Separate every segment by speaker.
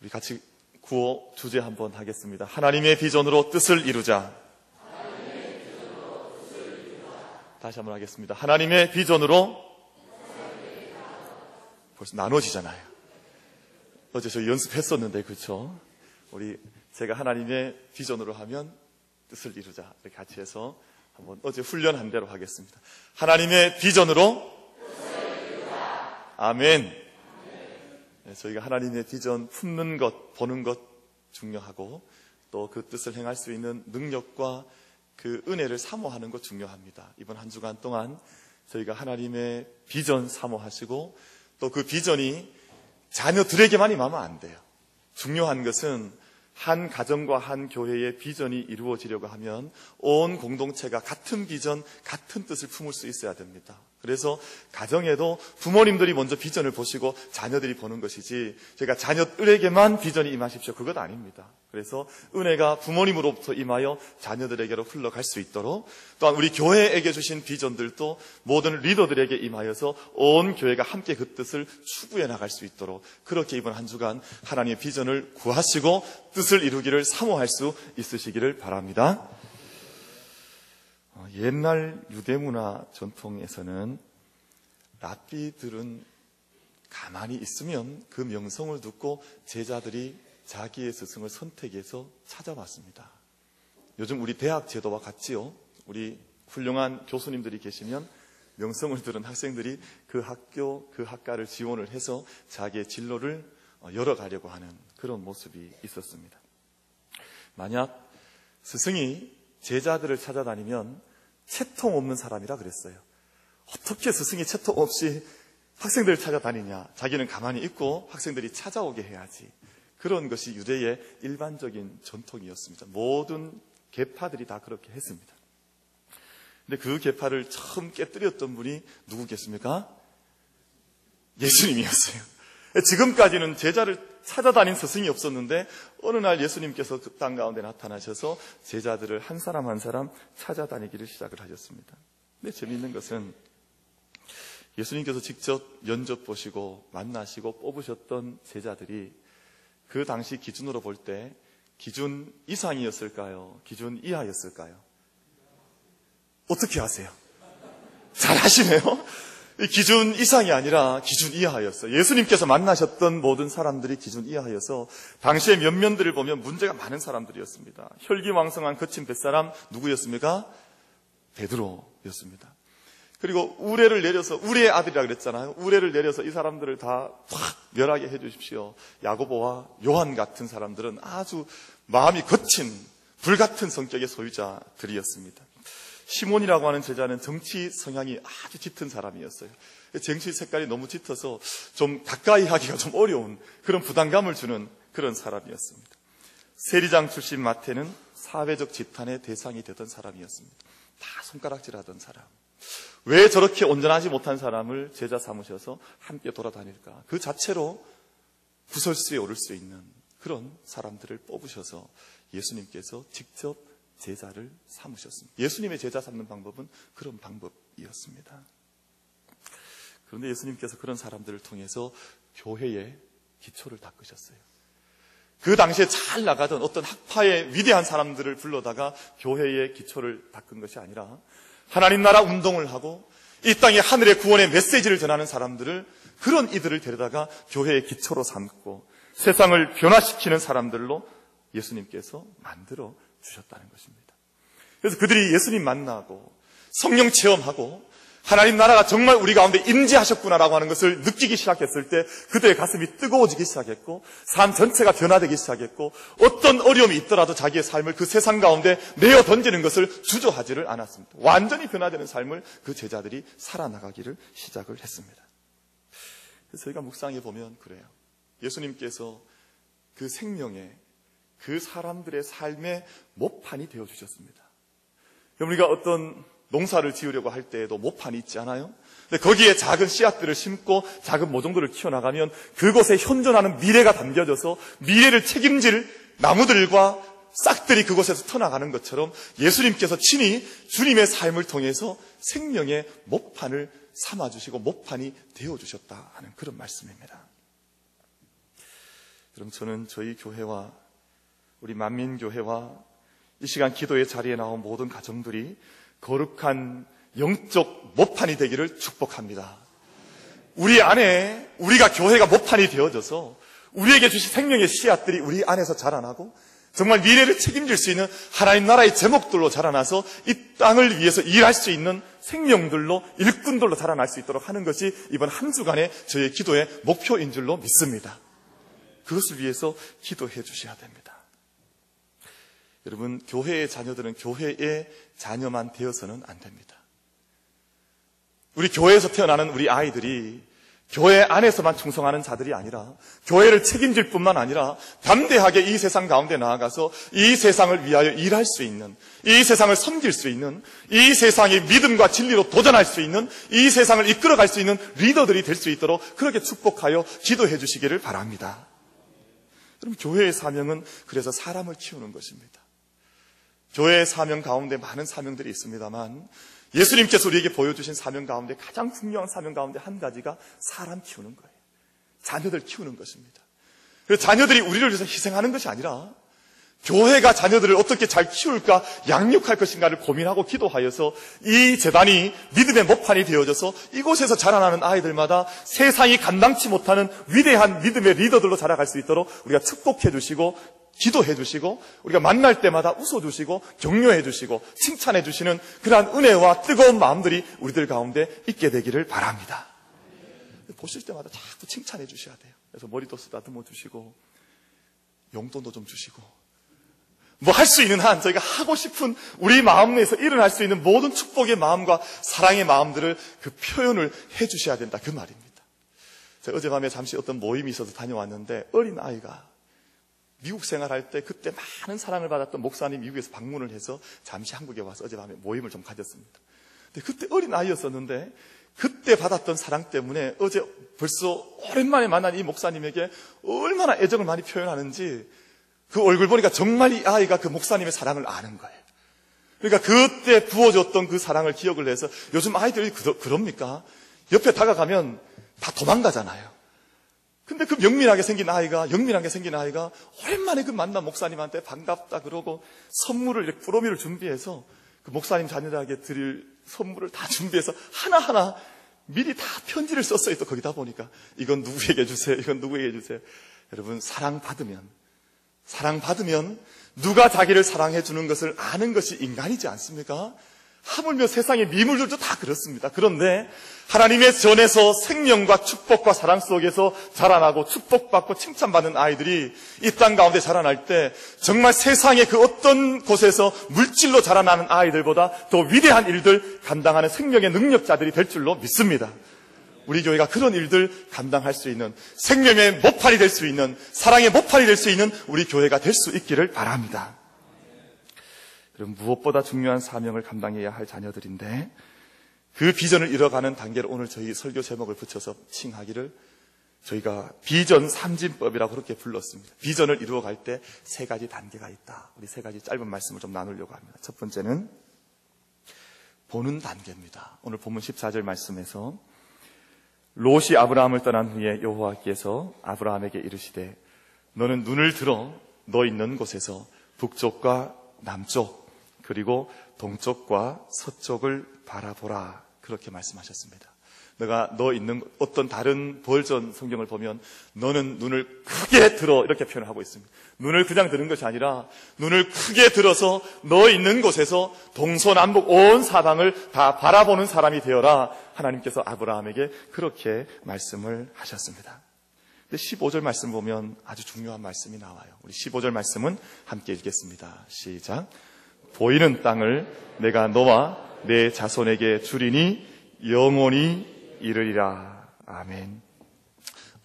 Speaker 1: 우리 같이 구호 주제 한번 하겠습니다. 하나님의 비전으로 뜻을 이루자. 다시 한번 하겠습니다. 하나님의 비전으로. 벌써 나눠지잖아요. 어제 저희 연습했었는데, 그렇죠? 제가 하나님의 비전으로 하면 뜻을 이루자 이렇게 같이 해서 한번 어제 훈련한 대로 하겠습니다. 하나님의 비전으로 뜻을 이루자. 아멘. 네, 저희가 하나님의 비전 품는 것, 보는 것 중요하고, 또 그 뜻을 행할 수 있는 능력과 그 은혜를 사모하는 것 중요합니다. 이번 한 주간 동안 저희가 하나님의 비전 사모하시고, 또 그 비전이 자녀들에게만 임하면 안 돼요. 중요한 것은 한 가정과 한 교회의 비전이 이루어지려고 하면 온 공동체가 같은 비전, 같은 뜻을 품을 수 있어야 됩니다. 그래서 가정에도 부모님들이 먼저 비전을 보시고 자녀들이 보는 것이지, 제가 자녀들에게만 비전이 임하십시오, 그것 아닙니다. 그래서 은혜가 부모님으로부터 임하여 자녀들에게로 흘러갈 수 있도록, 또한 우리 교회에게 주신 비전들도 모든 리더들에게 임하여서 온 교회가 함께 그 뜻을 추구해 나갈 수 있도록, 그렇게 이번 한 주간 하나님의 비전을 구하시고 뜻을 이루기를 사모할 수 있으시기를 바랍니다. 옛날 유대문화 전통에서는 랍비들은 가만히 있으면 그 명성을 듣고 제자들이 자기의 스승을 선택해서 찾아왔습니다. 요즘 우리 대학 제도와 같지요. 우리 훌륭한 교수님들이 계시면 명성을 들은 학생들이 그 학교, 그 학과를 지원을 해서 자기의 진로를 열어가려고 하는 그런 모습이 있었습니다. 만약 스승이 제자들을 찾아다니면 채통 없는 사람이라 그랬어요. 어떻게 스승이 채통 없이 학생들을 찾아다니냐. 자기는 가만히 있고 학생들이 찾아오게 해야지. 그런 것이 유대의 일반적인 전통이었습니다. 모든 계파들이 다 그렇게 했습니다. 근데 그 계파를 처음 깨뜨렸던 분이 누구겠습니까? 예수님이었어요. 지금까지는 제자를 찾아다닌 스승이 없었는데 어느 날 예수님께서 그 땅 가운데 나타나셔서 제자들을 한 사람 한 사람 찾아다니기를 시작을 하셨습니다. 근데 재미있는 것은 예수님께서 직접 면접 보시고 만나시고 뽑으셨던 제자들이 그 당시 기준으로 볼 때 기준 이상이었을까요? 기준 이하였을까요? 어떻게 아세요? 잘 아시네요. 기준 이상이 아니라 기준 이하였어요. 예수님께서 만나셨던 모든 사람들이 기준 이하여서 당시의 면면들을 보면 문제가 많은 사람들이었습니다. 혈기왕성한 거친 뱃사람 누구였습니까? 베드로였습니다. 그리고 우레를 내려서, 우레의 아들이라 그랬잖아요. 우레를 내려서 이 사람들을 다 확 멸하게 해주십시오. 야고보와 요한 같은 사람들은 아주 마음이 거친 불같은 성격의 소유자들이었습니다. 시몬이라고 하는 제자는 정치 성향이 아주 짙은 사람이었어요. 정치 색깔이 너무 짙어서 좀 가까이 하기가 좀 어려운 그런 부담감을 주는 그런 사람이었습니다. 세리장 출신 마태는 사회적 지탄의 대상이 되던 사람이었습니다. 다 손가락질하던 사람. 왜 저렇게 온전하지 못한 사람을 제자 삼으셔서 함께 돌아다닐까? 그 자체로 구설수에 오를 수 있는 그런 사람들을 뽑으셔서 예수님께서 직접 제자를 삼으셨습니다. 예수님의 제자 삼는 방법은 그런 방법이었습니다. 그런데 예수님께서 그런 사람들을 통해서 교회의 기초를 닦으셨어요. 그 당시에 잘 나가던 어떤 학파의 위대한 사람들을 불러다가 교회의 기초를 닦은 것이 아니라 하나님 나라 운동을 하고 이 땅에 하늘의 구원의 메시지를 전하는 사람들을, 그런 이들을 데려다가 교회의 기초로 삼고 세상을 변화시키는 사람들로 예수님께서 만들어 주셨다는 것입니다. 그래서 그들이 예수님 만나고 성령 체험하고 하나님 나라가 정말 우리 가운데 임재하셨구나라고 하는 것을 느끼기 시작했을 때 그들의 가슴이 뜨거워지기 시작했고 삶 전체가 변화되기 시작했고 어떤 어려움이 있더라도 자기의 삶을 그 세상 가운데 내어 던지는 것을 주저하지를 않았습니다. 완전히 변화되는 삶을 그 제자들이 살아나가기를 시작을 했습니다. 그래서 저희가 묵상해 보면 그래요. 예수님께서 그 생명에, 그 사람들의 삶의 모판이 되어주셨습니다. 우리가 어떤 농사를 지으려고 할 때에도 모판이 있지 않아요? 근데 거기에 작은 씨앗들을 심고 작은 모종들을 키워나가면 그곳에 현존하는 미래가 담겨져서 미래를 책임질 나무들과 싹들이 그곳에서 터나가는 것처럼 예수님께서 친히 주님의 삶을 통해서 생명의 모판을 삼아주시고 모판이 되어주셨다 하는 그런 말씀입니다. 그럼 저는 저희 교회와 우리 만민교회와 이 시간 기도의 자리에 나온 모든 가정들이 거룩한 영적 모판이 되기를 축복합니다. 우리 안에 우리가 교회가 모판이 되어져서 우리에게 주신 생명의 씨앗들이 우리 안에서 자라나고 정말 미래를 책임질 수 있는 하나님 나라의 제목들로 자라나서 이 땅을 위해서 일할 수 있는 생명들로 일꾼들로 자라날 수 있도록 하는 것이 이번 한 주간의 저의 기도의 목표인 줄로 믿습니다. 그것을 위해서 기도해 주셔야 됩니다. 여러분, 교회의 자녀들은 교회의 자녀만 되어서는 안 됩니다. 우리 교회에서 태어나는 우리 아이들이 교회 안에서만 충성하는 자들이 아니라 교회를 책임질 뿐만 아니라 담대하게 이 세상 가운데 나아가서 이 세상을 위하여 일할 수 있는, 이 세상을 섬길 수 있는, 이 세상의 믿음과 진리로 도전할 수 있는, 이 세상을 이끌어갈 수 있는 리더들이 될 수 있도록 그렇게 축복하여 기도해 주시기를 바랍니다. 그럼 교회의 사명은 그래서 사람을 키우는 것입니다. 교회의 사명 가운데 많은 사명들이 있습니다만 예수님께서 우리에게 보여주신 사명 가운데 가장 중요한 사명 가운데 한 가지가 사람 키우는 거예요. 자녀들 키우는 것입니다. 그래서 자녀들이 우리를 위해서 희생하는 것이 아니라 교회가 자녀들을 어떻게 잘 키울까, 양육할 것인가를 고민하고 기도하여서 이 재단이 믿음의 목판이 되어져서 이곳에서 자라나는 아이들마다 세상이 감당치 못하는 위대한 믿음의 리더들로 자라갈 수 있도록 우리가 축복해 주시고 기도해 주시고 우리가 만날 때마다 웃어주시고 격려해 주시고 칭찬해 주시는 그러한 은혜와 뜨거운 마음들이 우리들 가운데 있게 되기를 바랍니다. 보실 때마다 자꾸 칭찬해 주셔야 돼요. 그래서 머리도 쓰다듬어 주시고 용돈도 좀 주시고 뭐 할 수 있는 한 저희가 하고 싶은 우리 마음 내에서 일어날 수 있는 모든 축복의 마음과 사랑의 마음들을 그 표현을 해 주셔야 된다, 그 말입니다. 제가 어젯밤에 잠시 어떤 모임이 있어서 다녀왔는데 어린 아이가 미국 생활할 때 그때 많은 사랑을 받았던 목사님 미국에서 방문을 해서 잠시 한국에 와서 어젯밤에 모임을 좀 가졌습니다. 근데 그때 어린 아이였었는데 그때 받았던 사랑 때문에 어제 벌써 오랜만에 만난 이 목사님에게 얼마나 애정을 많이 표현하는지 그 얼굴 보니까 정말 이 아이가 그 목사님의 사랑을 아는 거예요. 그러니까 그때 부어줬던 그 사랑을 기억을 해서 요즘 아이들이 그럽니까? 옆에 다가가면 다 도망가잖아요. 근데 그 영민하게 생긴 아이가 오랜만에 그 만난 목사님한테 반갑다 그러고 선물을 이렇게 프로미를 준비해서 그 목사님 자녀들에게 드릴 선물을 다 준비해서 하나하나 미리 다 편지를 썼어요. 또 거기다 보니까 이건 누구에게 주세요, 이건 누구에게 주세요. 여러분, 사랑받으면 누가 자기를 사랑해 주는 것을 아는 것이 인간이지 않습니까? 하물며 세상의 미물들도 다 그렇습니다. 그런데 하나님의 전에서 생명과 축복과 사랑 속에서 자라나고 축복받고 칭찬받는 아이들이 이 땅 가운데 자라날 때 정말 세상의 그 어떤 곳에서 물질로 자라나는 아이들보다 더 위대한 일들 감당하는 생명의 능력자들이 될 줄로 믿습니다. 우리 교회가 그런 일들 감당할 수 있는, 생명의 모판이 될 수 있는, 사랑의 모판이 될 수 있는 우리 교회가 될 수 있기를 바랍니다. 그럼 무엇보다 중요한 사명을 감당해야 할 자녀들인데 그 비전을 이뤄가는 단계를 오늘 저희 설교 제목을 붙여서 칭하기를 저희가 비전 삼진법이라고 그렇게 불렀습니다. 비전을 이루어갈 때 세 가지 단계가 있다. 우리 세 가지 짧은 말씀을 좀 나누려고 합니다. 첫 번째는 보는 단계입니다. 오늘 본문 14절 말씀에서 롯이 아브라함을 떠난 후에 여호와께서 아브라함에게 이르시되 너는 눈을 들어 너 있는 곳에서 북쪽과 남쪽 그리고 동쪽과 서쪽을 바라보라, 그렇게 말씀하셨습니다. 내가 너 있는 어떤 다른 버전 성경을 보면 너는 눈을 크게 들어 이렇게 표현하고 있습니다. 눈을 그냥 드는 것이 아니라 눈을 크게 들어서 너 있는 곳에서 동서남북 온 사방을 다 바라보는 사람이 되어라. 하나님께서 아브라함에게 그렇게 말씀을 하셨습니다. 근데 15절 말씀 보면 아주 중요한 말씀이 나와요. 우리 15절 말씀은 함께 읽겠습니다. 시작. 보이는 땅을 내가 너와 내 자손에게 주리니 영원히 이르리라. 아멘.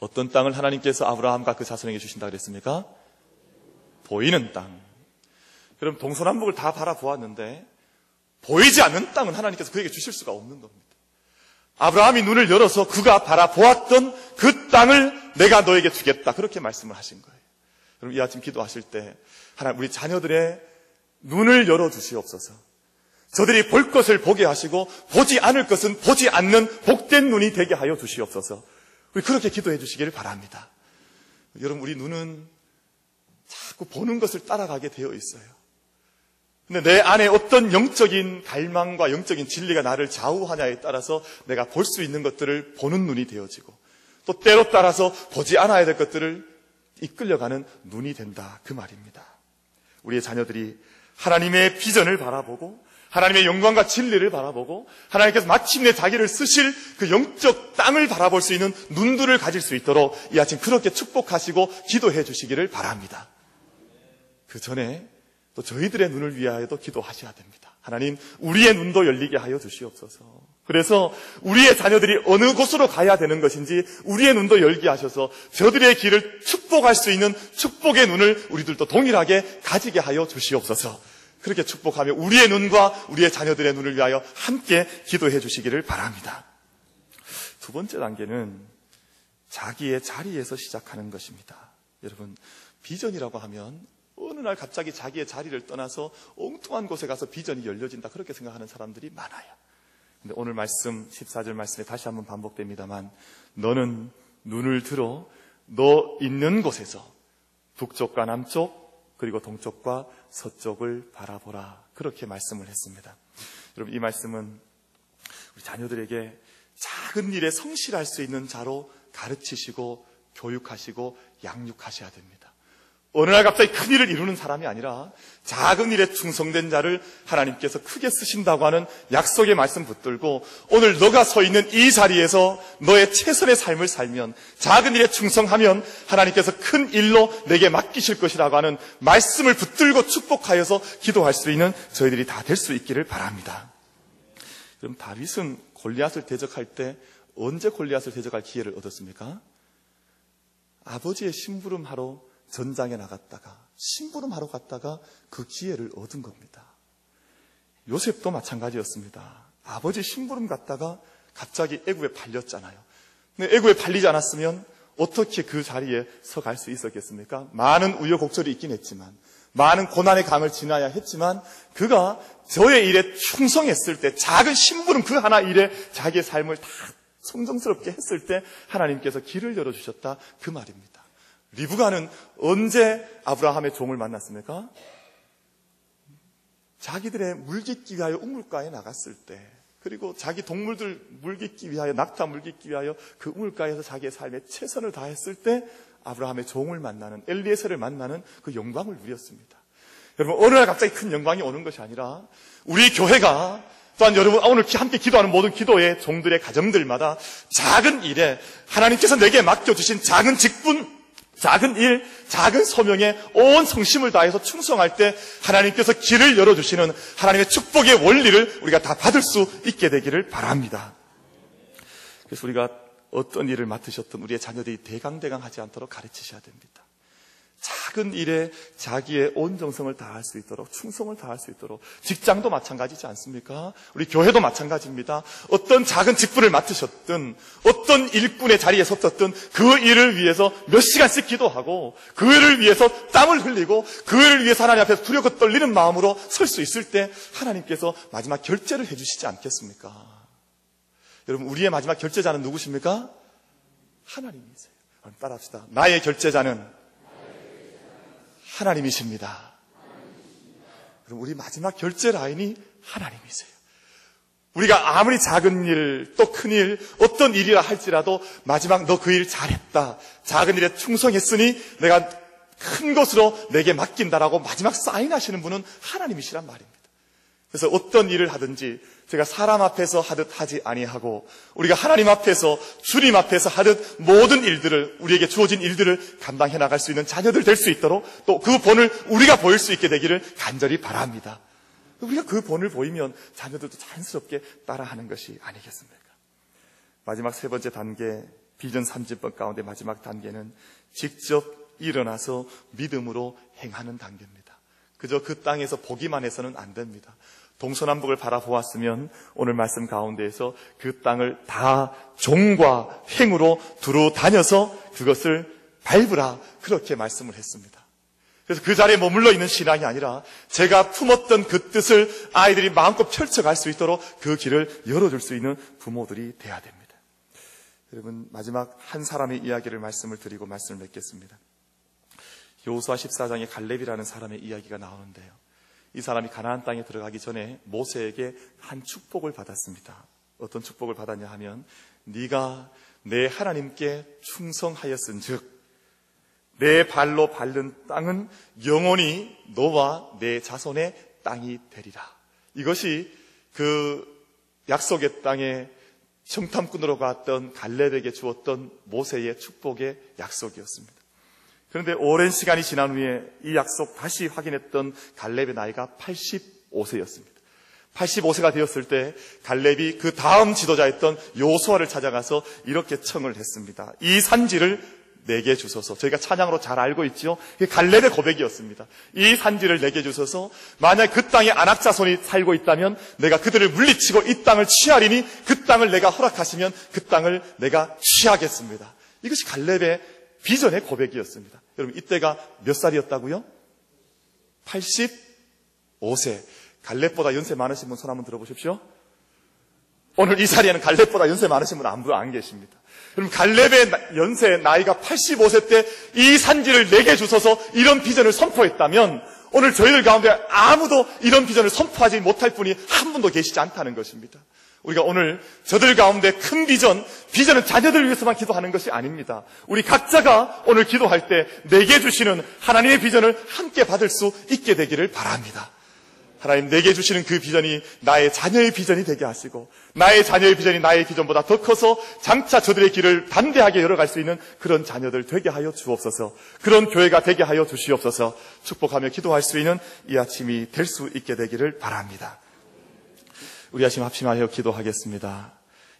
Speaker 1: 어떤 땅을 하나님께서 아브라함과 그 자손에게 주신다 그랬습니까? 보이는 땅. 그럼 동서남북을 다 바라보았는데 보이지 않는 땅은 하나님께서 그에게 주실 수가 없는 겁니다. 아브라함이 눈을 열어서 그가 바라보았던 그 땅을 내가 너에게 주겠다, 그렇게 말씀을 하신 거예요. 그럼 이 아침 기도하실 때 하나님 우리 자녀들의 눈을 열어주시옵소서. 저들이 볼 것을 보게 하시고 보지 않을 것은 보지 않는 복된 눈이 되게 하여 주시옵소서. 우리 그렇게 기도해 주시기를 바랍니다. 여러분, 우리 눈은 자꾸 보는 것을 따라가게 되어 있어요. 근데 내 안에 어떤 영적인 갈망과 영적인 진리가 나를 좌우하냐에 따라서 내가 볼 수 있는 것들을 보는 눈이 되어지고, 또 때로 따라서 보지 않아야 될 것들을 이끌려가는 눈이 된다, 그 말입니다. 우리의 자녀들이 하나님의 비전을 바라보고 하나님의 영광과 진리를 바라보고 하나님께서 마침내 자기를 쓰실 그 영적 땅을 바라볼 수 있는 눈들을 가질 수 있도록 이 아침 그렇게 축복하시고 기도해 주시기를 바랍니다. 그 전에 또 저희들의 눈을 위하여도 기도하셔야 됩니다. 하나님, 우리의 눈도 열리게 하여 주시옵소서. 그래서 우리의 자녀들이 어느 곳으로 가야 되는 것인지 우리의 눈도 열게 하셔서 저들의 길을 축복할 수 있는 축복의 눈을 우리들도 동일하게 가지게 하여 주시옵소서. 그렇게 축복하며 우리의 눈과 우리의 자녀들의 눈을 위하여 함께 기도해 주시기를 바랍니다. 두 번째 단계는 자기의 자리에서 시작하는 것입니다. 여러분, 비전이라고 하면 어느 날 갑자기 자기의 자리를 떠나서 엉뚱한 곳에 가서 비전이 열려진다, 그렇게 생각하는 사람들이 많아요. 근데 오늘 말씀 14절 말씀에 다시 한번 반복됩니다만, 너는 눈을 들어 너 있는 곳에서 북쪽과 남쪽 그리고 동쪽과 서쪽을 바라보라, 그렇게 말씀을 했습니다. 여러분, 이 말씀은 우리 자녀들에게 작은 일에 성실할 수 있는 자로 가르치시고 교육하시고 양육하셔야 됩니다. 어느 날 갑자기 큰 일을 이루는 사람이 아니라 작은 일에 충성된 자를 하나님께서 크게 쓰신다고 하는 약속의 말씀 붙들고, 오늘 너가 서 있는 이 자리에서 너의 최선의 삶을 살면, 작은 일에 충성하면 하나님께서 큰 일로 내게 맡기실 것이라고 하는 말씀을 붙들고 축복하여서 기도할 수 있는 저희들이 다 될 수 있기를 바랍니다. 그럼 다윗은 골리앗을 대적할 때 언제 골리앗을 대적할 기회를 얻었습니까? 아버지의 심부름하러 전장에 나갔다가 심부름하러 갔다가 그 기회를 얻은 겁니다. 요셉도 마찬가지였습니다. 아버지 심부름 갔다가 갑자기 애굽에 팔렸잖아요. 근데 애굽에 팔리지 않았으면 어떻게 그 자리에 서 갈 수 있었겠습니까? 많은 우여곡절이 있긴 했지만, 많은 고난의 강을 지나야 했지만, 그가 저의 일에 충성했을 때, 작은 심부름 그 하나 일에 자기의 삶을 다 성정스럽게 했을 때 하나님께서 길을 열어주셨다, 그 말입니다. 리브가는 언제 아브라함의 종을 만났습니까? 자기들의 물깃기 위하여 우물가에 나갔을 때, 그리고 자기 동물들 물깃기 위하여, 낙타 물깃기 위하여 그 우물가에서 자기의 삶에 최선을 다했을 때 아브라함의 종을 만나는, 엘리에셀을 만나는 그 영광을 누렸습니다. 여러분, 어느 날 갑자기 큰 영광이 오는 것이 아니라 우리 교회가, 또한 여러분 오늘 함께 기도하는 모든 기도의 종들의 가정들마다 작은 일에 하나님께서 내게 맡겨주신 작은 직분, 작은 일, 작은 소명에 온 성심을 다해서 충성할 때 하나님께서 길을 열어주시는 하나님의 축복의 원리를 우리가 다 받을 수 있게 되기를 바랍니다. 그래서 우리가 어떤 일을 맡으셨든 우리의 자녀들이 대강대강하지 않도록 가르치셔야 됩니다. 작은 일에 자기의 온 정성을 다할 수 있도록, 충성을 다할 수 있도록. 직장도 마찬가지지 않습니까? 우리 교회도 마찬가지입니다. 어떤 작은 직분을 맡으셨든, 어떤 일꾼의 자리에 섰었든 그 일을 위해서 몇 시간씩 기도하고, 그 일을 위해서 땀을 흘리고, 그 일을 위해서 하나님 앞에서 두렵고 떨리는 마음으로 설 수 있을 때 하나님께서 마지막 결제를 해주시지 않겠습니까? 여러분, 우리의 마지막 결제자는 누구십니까? 하나님이세요. 따라합시다. 나의 결제자는 하나님이십니다. 그럼 우리 마지막 결제 라인이 하나님이세요. 우리가 아무리 작은 일, 또 큰 일, 어떤 일이라 할지라도 마지막 너 그 일 잘했다, 작은 일에 충성했으니 내가 큰 것으로 내게 맡긴다라고 마지막 사인하시는 분은 하나님이시란 말입니다. 그래서 어떤 일을 하든지 제가 사람 앞에서 하듯 하지 아니하고 우리가 하나님 앞에서, 주님 앞에서 하듯 모든 일들을, 우리에게 주어진 일들을 감당해 나갈 수 있는 자녀들 될 수 있도록, 또 그 본을 우리가 보일 수 있게 되기를 간절히 바랍니다. 우리가 그 본을 보이면 자녀들도 자연스럽게 따라하는 것이 아니겠습니까? 마지막 세 번째 단계, 비전 3집법 가운데 마지막 단계는 직접 일어나서 믿음으로 행하는 단계입니다. 그저 그 땅에서 보기만 해서는 안 됩니다. 동서남북을 바라보았으면 오늘 말씀 가운데에서 그 땅을 다 종과 행으로 두루 다녀서 그것을 밟으라, 그렇게 말씀을 했습니다. 그래서 그 자리에 머물러 있는 신앙이 아니라 제가 품었던 그 뜻을 아이들이 마음껏 펼쳐갈 수 있도록 그 길을 열어줄 수 있는 부모들이 돼야 됩니다. 여러분, 마지막 한 사람의 이야기를 말씀을 드리고 말씀을 맺겠습니다. 여호수아 14장에 갈렙이라는 사람의 이야기가 나오는데요. 이 사람이 가나안 땅에 들어가기 전에 모세에게 한 축복을 받았습니다. 어떤 축복을 받았냐 하면, 네가 내 하나님께 충성하였은즉 내 발로 밟는 땅은 영원히 너와 내 자손의 땅이 되리라. 이것이 그 약속의 땅에 정탐꾼으로 갔던 갈렙에게 주었던 모세의 축복의 약속이었습니다. 그런데 오랜 시간이 지난 후에 이 약속 다시 확인했던 갈렙의 나이가 85세였습니다. 85세가 되었을 때 갈렙이 그 다음 지도자였던 여호수아를 찾아가서 이렇게 청을 했습니다. 이 산지를 내게 주소서. 저희가 찬양으로 잘 알고 있죠. 그게 갈렙의 고백이었습니다. 이 산지를 내게 주소서. 만약 그 땅에 아낙 자손이 살고 있다면 내가 그들을 물리치고 이 땅을 취하리니 그 땅을 내가 허락하시면 그 땅을 내가 취하겠습니다. 이것이 갈렙의 비전의 고백이었습니다. 여러분, 이때가 몇 살이었다고요? 85세. 갈렙보다 연세 많으신 분 손 한번 들어보십시오. 오늘 이 자리에는 갈렙보다 연세 많으신 분 아무도 안 계십니다. 그럼 갈렙의 연세 나이가 85세 때 이 산지를 내게 주셔서 이런 비전을 선포했다면 오늘 저희들 가운데 아무도 이런 비전을 선포하지 못할 분이 한 분도 계시지 않다는 것입니다. 우리가 오늘 저들 가운데 큰 비전은 자녀들 위해서만 기도하는 것이 아닙니다. 우리 각자가 오늘 기도할 때 내게 주시는 하나님의 비전을 함께 받을 수 있게 되기를 바랍니다. 하나님, 내게 주시는 그 비전이 나의 자녀의 비전이 되게 하시고 나의 자녀의 비전이 나의 비전보다 더 커서 장차 저들의 길을 담대하게 열어갈 수 있는 그런 자녀들 되게 하여 주옵소서. 그런 교회가 되게 하여 주시옵소서. 축복하며 기도할 수 있는 이 아침이 될 수 있게 되기를 바랍니다. 우리 아침 합심하여 기도하겠습니다.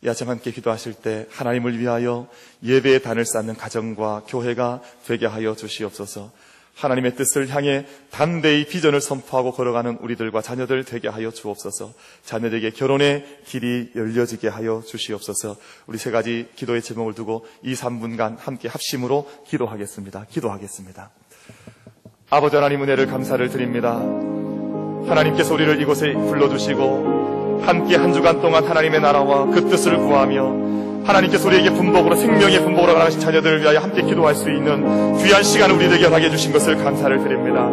Speaker 1: 이 아침 함께 기도하실 때 하나님을 위하여 예배의 단을 쌓는 가정과 교회가 되게 하여 주시옵소서. 하나님의 뜻을 향해 담대히 비전을 선포하고 걸어가는 우리들과 자녀들 되게 하여 주옵소서. 자녀들에게 결혼의 길이 열려지게 하여 주시옵소서. 우리 세 가지 기도의 제목을 두고 2-3분간 함께 합심으로 기도하겠습니다. 아버지 하나님, 은혜를 감사를 드립니다. 하나님께서 우리를 이곳에 불러주시고 함께 한 주간 동안 하나님의 나라와 그 뜻을 구하며 하나님께서 우리에게 분복으로 생명의 분복으로 나가신 자녀들을 위하여 함께 기도할 수 있는 귀한 시간을 우리에게 허락해 주신 것을 감사를 드립니다.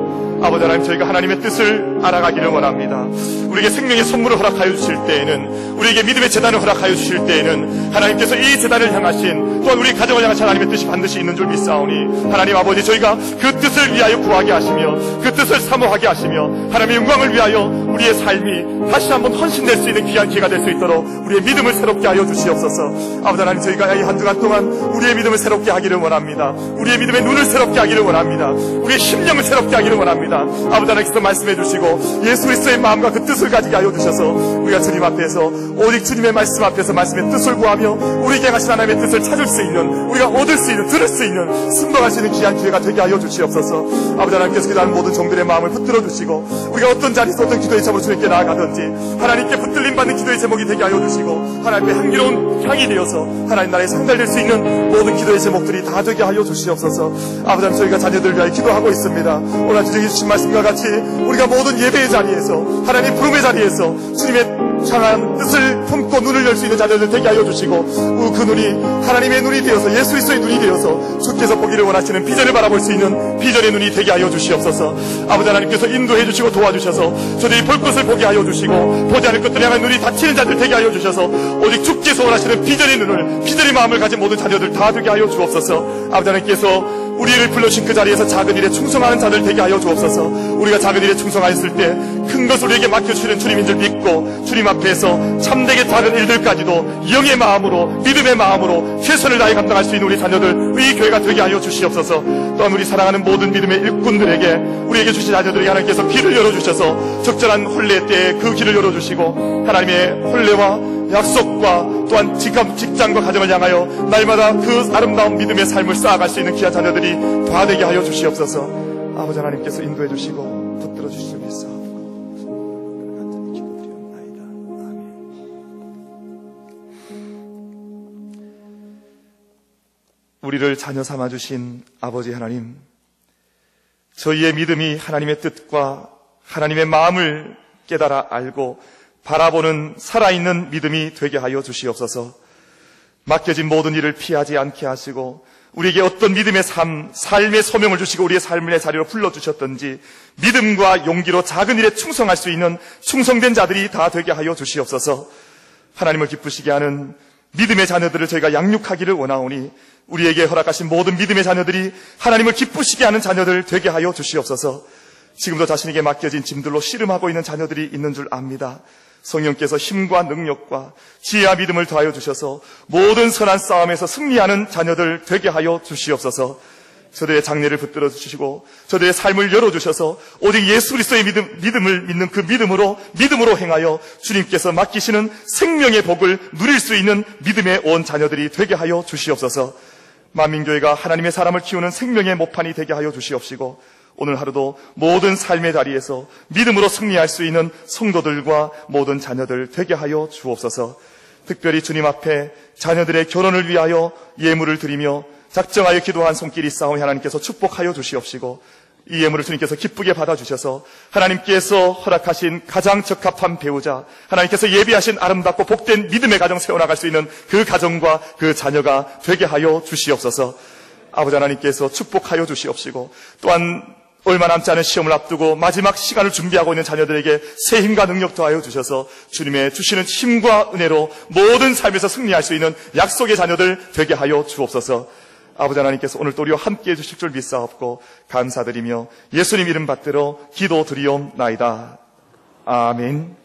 Speaker 1: 아버지 하나님, 저희가 하나님의 뜻을 알아가기를 원합니다. 우리에게 생명의 선물을 허락하여 주실 때에는, 우리에게 믿음의 재단을 허락하여 주실 때에는 하나님께서 이 재단을 향하신, 또한 우리 가정을 향하신 하나님의 뜻이 반드시 있는 줄 믿사오니 하나님 아버지, 저희가 그 뜻을 위하여 구하게 하시며 그 뜻을 사모하게 하시며 하나님의 영광을 위하여 우리의 삶이 다시 한번 헌신될 수 있는 귀한 기회가 될 수 있도록 우리의 믿음을 새롭게 하여 주시옵소서. 아버지 하나님, 저희가 이 한 주간 동안 우리의 믿음을 새롭게 하기를 원합니다. 우리의 믿음의 눈을 새롭게 하기를 원합니다. 우리의 심령을 새롭게 하기를 원합니다. 아버지 하나님께서 말씀해 주시고 예수 그리스도의 마음과 그 뜻을 가지게 하여 주셔서 우리가 주님 앞에서 오직 주님의 말씀 앞에서 말씀의 뜻을 구하며 우리에게 하신 하나님의 뜻을 찾을 수 있는, 우리가 얻을 수 있는, 들을 수 있는, 순종할 수 있는 귀한 기회가 되게 하여 주시옵소서. 아버지 하나님께서 기도하는 모든 종들의 마음을 붙들어 주시고 우리가 어떤 자리에서 어떤 기도의 제목으로 주님께 나아가든지 하나님께 붙들림 받는 기도의 제목이 되게 하여 주시고 하나님의 향기로운 향이 되어서 하나님 나라에 상달될 수 있는 모든 기도의 제목들이 다 되게 하여 주시옵소서. 아버지 하나님, 저희가 자녀들을 위하여 기도하고 있습니다. 오늘 주님이 주신 말씀과 같이 우리가 모든 예배의 자리에서, 하나님 부름의 자리에서 주님의 향한 뜻을 품고 눈을 열 수 있는 자녀들 되게 하여 주시고 그 눈이 하나님의 눈이 되어서 예수 그리스도의 눈이 되어서 주께서 보기를 원하시는 비전을 바라볼 수 있는 비전의 눈이 되게 하여 주시옵소서. 아버지 하나님께서 인도해 주시고 도와주셔서 저들이 볼 것을 보게 하여 주시고 보지 않을 것들을 향한 눈이 닫히는 자들 되게 하여 주셔서 오직 주께서 원하시는 비전의 눈을, 비전의 마음을 가진 모든 자녀들 다 되게 하여 주옵소서. 아버지 하나님께서 우리를 불러주신 그 자리에서 작은 일에 충성하는 자들 되게 하여 주옵소서. 우리가 작은 일에 충성하였을 때 큰 것을 우리에게 맡겨주시는 주님인 줄 믿고 주님 앞에서 참되게 작은 일들까지도 영의 마음으로, 믿음의 마음으로 최선을 다해 감당할 수 있는 우리 자녀들, 이 교회가 되게 하여 주시옵소서. 또한 우리 사랑하는 모든 믿음의 일꾼들에게, 우리에게 주신 자녀들에게 하나님께서 길을 열어주셔서 적절한 혼례 때에 그 길을 열어주시고 하나님의 혼례와 약속과 또한 직장과 가정을 향하여 날마다 그 아름다운 믿음의 삶을 쌓아갈 수 있는 귀한 자녀들이 다 되게 하여 주시옵소서. 아버지 하나님께서 인도해 주시고 붙들어 주시옵소서. 간절히 기도드리옵나이다. 아멘. 우리를 자녀 삼아 주신 아버지 하나님, 저희의 믿음이 하나님의 뜻과 하나님의 마음을 깨달아 알고 바라보는 살아있는 믿음이 되게 하여 주시옵소서. 맡겨진 모든 일을 피하지 않게 하시고 우리에게 어떤 믿음의 삶의 소명을 주시고 우리의 삶의 자리로 불러주셨던지 믿음과 용기로 작은 일에 충성할 수 있는 충성된 자들이 다 되게 하여 주시옵소서. 하나님을 기쁘시게 하는 믿음의 자녀들을 저희가 양육하기를 원하오니 우리에게 허락하신 모든 믿음의 자녀들이 하나님을 기쁘시게 하는 자녀들 되게 하여 주시옵소서. 지금도 자신에게 맡겨진 짐들로 씨름하고 있는 자녀들이 있는 줄 압니다. 성령께서 힘과 능력과 지혜와 믿음을 더하여 주셔서 모든 선한 싸움에서 승리하는 자녀들 되게 하여 주시옵소서. 저들의 장래를 붙들어 주시고 저들의 삶을 열어주셔서 오직 예수 그리스도의 믿음을 믿는 그 믿음으로 행하여 주님께서 맡기시는 생명의 복을 누릴 수 있는 믿음의 온 자녀들이 되게 하여 주시옵소서. 만민교회가 하나님의 사람을 키우는 생명의 모판이 되게 하여 주시옵시고 오늘 하루도 모든 삶의 자리에서 믿음으로 승리할 수 있는 성도들과 모든 자녀들 되게 하여 주옵소서. 특별히 주님 앞에 자녀들의 결혼을 위하여 예물을 드리며 작정하여 기도한 손길이 있사오니 하나님께서 축복하여 주시옵시고 이 예물을 주님께서 기쁘게 받아주셔서 하나님께서 허락하신 가장 적합한 배우자, 하나님께서 예비하신 아름답고 복된 믿음의 가정 세워나갈 수 있는 그 가정과 그 자녀가 되게 하여 주시옵소서. 아버지 하나님께서 축복하여 주시옵시고 또한 얼마 남지 않은 시험을 앞두고 마지막 시간을 준비하고 있는 자녀들에게 새 힘과 능력 더하여 주셔서 주님의 주시는 힘과 은혜로 모든 삶에서 승리할 수 있는 약속의 자녀들 되게 하여 주옵소서. 아버지 하나님께서 오늘 또 우리와 함께해 주실 줄 믿사옵고 감사드리며 예수님 이름 받들어 기도드리옵나이다. 아멘.